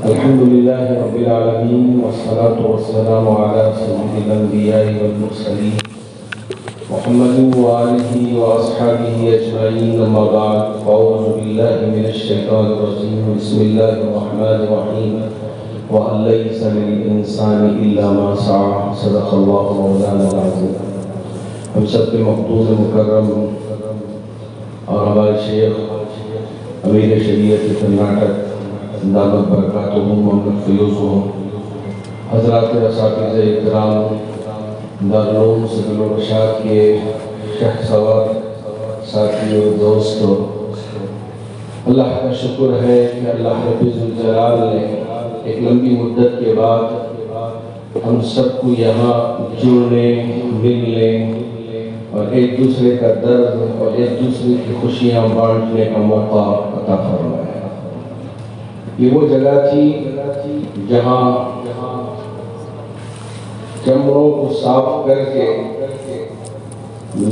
الحمد لله رب العالمين والصلاة والسلام على سيد الأنبياء والمرسلين محمد وآله وأصحابه أجمعين أما بعد فأعوذ بالله من الشيطان الرجيم بسم الله الرحمن الرحيم وأن ليس للإنسان إلا ما سعى صدق الله مولانا العظيم. ہم سب کے مقبول مکرم اور ہمارے شیخ امیر شریعت کرناٹک دامت برکاتہم محمد فیوز ہوں، حضرات اساتذہ اکرام، دارالعلوم سبیل الرشاد کے شہ سوار ساتھیوں دوستوں، اللہ کا شکر ہے کہ اللہ رب ذوالجلال نے ایک لمبی مدت کے بعد ہم سب کو یہاں جڑنے، ملنے اور ایک دوسرے کا درد اور ایک دوسرے کی خوشیاں بانٹنے کا موقع عطا فرمایا۔ یہ وہ جگہ تھی جہاں چمڑوں کو صاف کر کے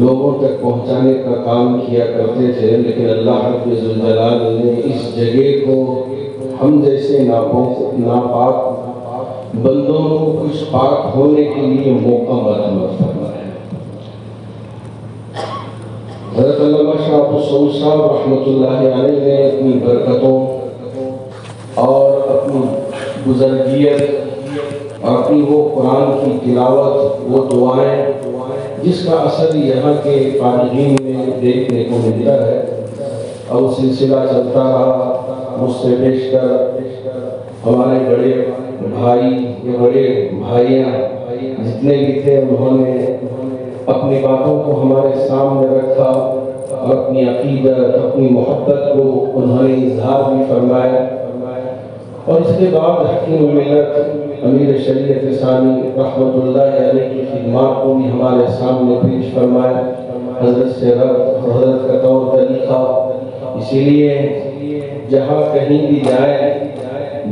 لوگوں تک پہنچانے کا کام کیا کرتے تھے، لیکن اللہ رب ذوالجلال نے اس جگہ کو ہم جیسے ناپاک بندوں کو کچھ پاک ہونے کے لیے موقع مرحمت فرمایا۔ حضرت علامہ شاہ عبد الصمد صاحب رحمۃ اللہ علیہ نے اپنی برکتوں اور اپنی بزرگیت اور اپنی وہ قرآن کی تلاوت، وہ دعائیں جس کا اثر یہاں کے فارغین میں دیکھنے کو ملتا ہے، اور وہ سلسلہ چلتا رہا۔ مجھ سے بیشتر ہمارے بڑے بھائی یا بڑے بھائیاں جتنے بھی تھے، انہوں نے اپنی باتوں کو ہمارے سامنے رکھا اور اپنی عقیدت، اپنی محبت کو انہوں نے اظہار بھی فرمایا۔ اور اس کے بعد حکیم ملت امیر شریعت ثانی رحمۃ اللہ علیہ کی خدمات کو بھی ہمارے سامنے پیش فرمایا، حضرت سے رب، حضرت کا طور طریقہ۔ اسی لیے جہاں کہیں بھی جائیں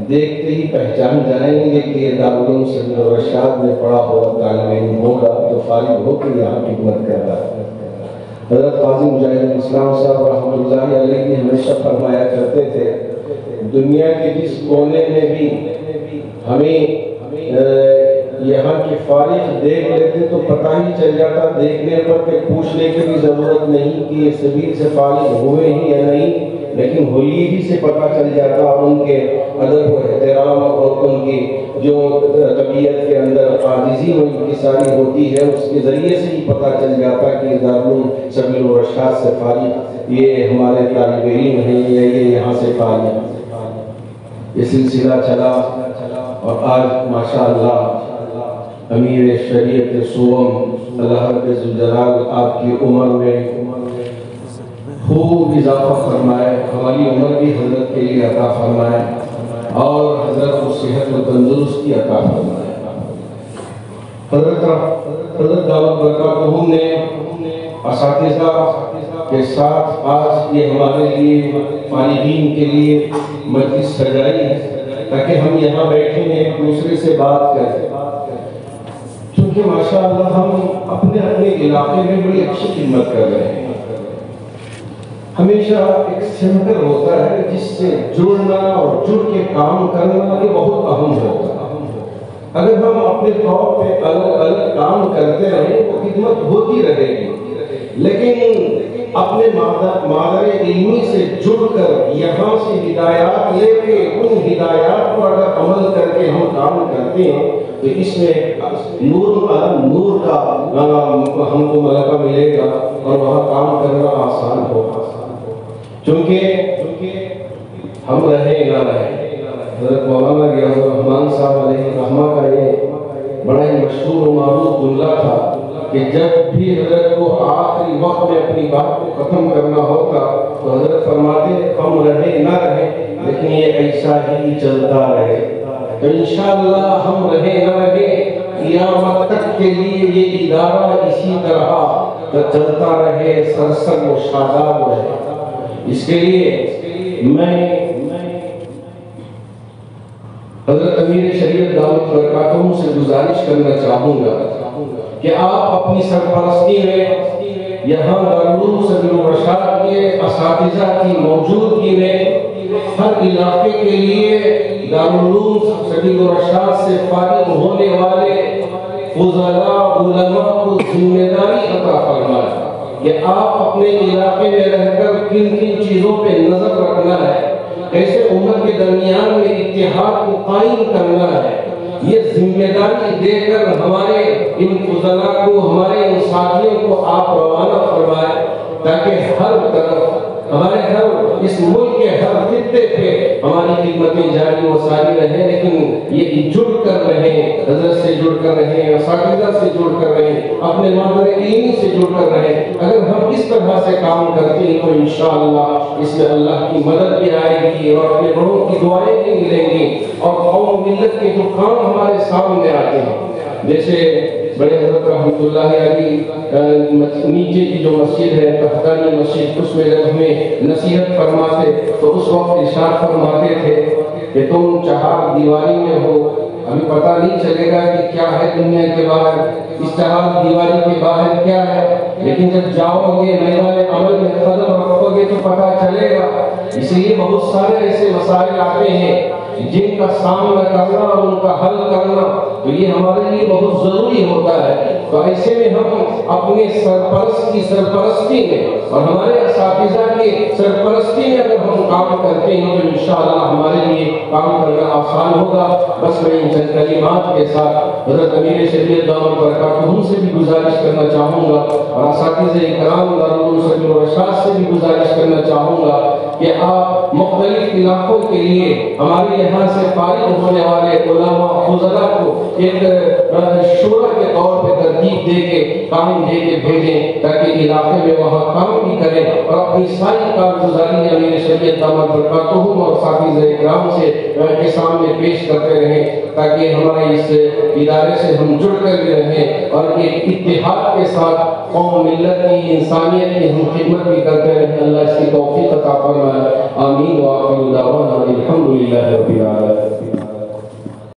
دیکھتے ہی پہچان جائیں گے کہ یہ دارالعلوم سبیل الرشاد میں پڑھا ہوا طالب علم ہوگا جو فارغ ہو کے یہاں خدمت کر رہا ہے۔ حضرت قاضی مجاہد اسلام صاحب رحمۃ اللہ علیہ بھی ہمیشہ فرمایا کرتے تھے، دنیا کے جس کونے میں بھی ہمیں یہاں کے فارغ دیکھ لیتے تو پتہ ہی چل جاتا، دیکھنے پر کہ پوچھنے کی بھی ضرورت نہیں کہ یہ سبیل سے فارغ ہوئے ہی یا نہیں، لیکن ہولی ہی سے پتہ چل جاتا، اور ان کے ادب و احترام اور ان کی جو طبیعت کے اندر عاجزی و انکساری ہوتی ہے اس کے ذریعے سے ہی پتہ چل جاتا کہ دارالعلوم سبیل الرشاد سے فارغ یہ ہمارے طالب علم ہیں یا یہ یہاں سے فارغ ہیں۔ یہ سلسلہ چلا اور آج ماشاءاللہ امیر شریعت سوم اللہ رب ذوالجلال آپ کی عمر میں خوب اضافہ فرمائے، ہماری عمر بھی حضرت کے لیے عطا فرمائے اور حضرت کو صحت و تندرستی عطا فرمائے۔ حضرت دعوت برکاتہم نے اساتذہ کے ساتھ آج یہ ہمارے لیے فارغین کے لیے مجلس سجائی ہے تاکہ ہم یہاں بیٹھیں ایک دوسرے سے بات کریں، چونکہ ماشاءاللہ ہم اپنے علاقے میں بڑی اچھی خدمت کر رہے ہیں۔ ہمیشہ ایک سینٹر ہوتا ہے جس سے جڑنا اور جڑ کے کام کرنا یہ بہت اہم ہوتا ہے۔ اگر ہم اپنے طور پہ الگ الگ کام کرتے رہیں تو خدمت ہوتی رہے گی، لیکن اپنے مادر علمی سے جڑ کر یہاں سے ہدایات لے کے ان ہدایات پر اگر عمل کر کے ہم کام کرتے ہیں تو اس میں نور کا ہم کو ملکہ ملے گا اور وہاں کام کرنا آسان ہوگا، چونکہ ہم رہے نہ رہے۔ حضرت مولانا غیاث الرحمن صاحب علیہ رحمہ کا یہ بڑا ہی مشہور و معروف جملہ تھا کہ جب بھی حضرت کو آخری وقت میں اپنی بات کو ختم کرنا ہوتا تو حضرت فرماتے ہم رہے نہ رہے لیکن یہ ایسا ہی چلتا رہے۔ تو انشاءاللہ ہم رہے نہ رہے قیامت تک کے لیے یہ ادارہ اسی طرح چلتا رہے، سرسر و شاداب رہے۔ اس کے لیے میں حضرت امیر شریعت دعوت برکاتہم سے گزارش کرنا چاہوں گا کہ آپ اپنی سرپرستی میں یہاں دارالعلوم سبیل الرشاد کے اساتذہ کی موجودگی میں ہر علاقے کے لیے دارالعلوم سبیل الرشاد سے فارغ ہونے والے فضلاء علماء کو ذمہ داری عطا فرمائے کہ آپ اپنے علاقے میں رہ کر کن کن چیزوں پہ نظر رکھنا ہے، کیسے امت کے درمیان میں اتحاد کو قائم کرنا ہے، یہ ذمہ داری دے کر ہمارے ان فضلاء کو، ہمارے ان ساتھیوں کو آپ روانہ فرمائے تاکہ ہر طرف ہمارے ہر اس ملک کے ہر خطے پہ ہماری خدمتیں جاری و ساری رہیں، لیکن یہ جڑ کر رہیں، حضرت سے جڑ کر رہیں، اساتذہ سے جڑ کر رہیں، اپنے مادر علمی سے جڑ کر رہیں۔ اگر ہم اس طرح سے کام کرتے ہیں تو انشاءاللہ اس میں اللہ کی مدد بھی آئے گی اور اپنے بڑوں کی دعائیں بھی ملیں گی، اور قوم ملت کے جو کام ہمارے سامنے آتے ہیں، جیسے بڑے حضرت رحمت اللہ علیہ نیچے کی جو مسجد ہے تحتانی مسجد، اس میں جب ہمیں نصیحت فرماتے تو اس وقت ارشاد فرماتے تھے کہ تم چہار دیواری میں ہو، ابھی پتہ نہیں چلے گا کہ کیا ہے دنیا کے باہر، اس چہار دیواری کے باہر کیا ہے، لیکن جب جاؤ گے میدان عمل میں قدم رکھو گے تو پتہ چلے گا۔ اس لیے بہت سارے ایسے مسائل آتے ہیں جن کا سامنا کرنا اور ان کا حل کرنا تو یہ ہمارے لیے بہت ضروری ہوتا ہے۔ تو ایسے میں ہم اپنے سرپرست کی سرپرستی میں اور ہمارے اساتذہ کی سرپرستی میں اگر ہم کام کرتے ہیں تو انشاءاللہ ہمارے لیے کام کرنا آسان ہوگا۔ بس میں ان چند کلمات کے ساتھ حضرت امیر شریعت دامت برکاتہم سے بھی گزارش کرنا چاہوں گا اور اساتذہ اکرام دارالعلوم سبیل الرشاد سے بھی گزارش کرنا چاہوں گا کہ آپ مختلف علاقوں کے لیے ہمارے یہاں سے فارغ ہونے والے علماء فضلاء کو ایک شورا کے طور پہ ترتیب دے کے کام دے کے بھیجیں تاکہ علاقے میں وہاں کام بھی کریں اور اپنی ساری کارگزاری امیر شریعت دامت برکاتہم اور اساتذہ اکرام سے کے سامنے پیش کرتے رہیں تاکہ ہمارے اس ادارے سے ہم جڑ کر بھی رہیں اور ایک اتحاد کے ساتھ قوم ملت کی انسانیت کی ہم خدمت بھی کرتے رہیں۔ اللہ اس کی توفیق عطا فرمائے، آمین۔ وآخر دعوانا الحمدللہ رب العالمین۔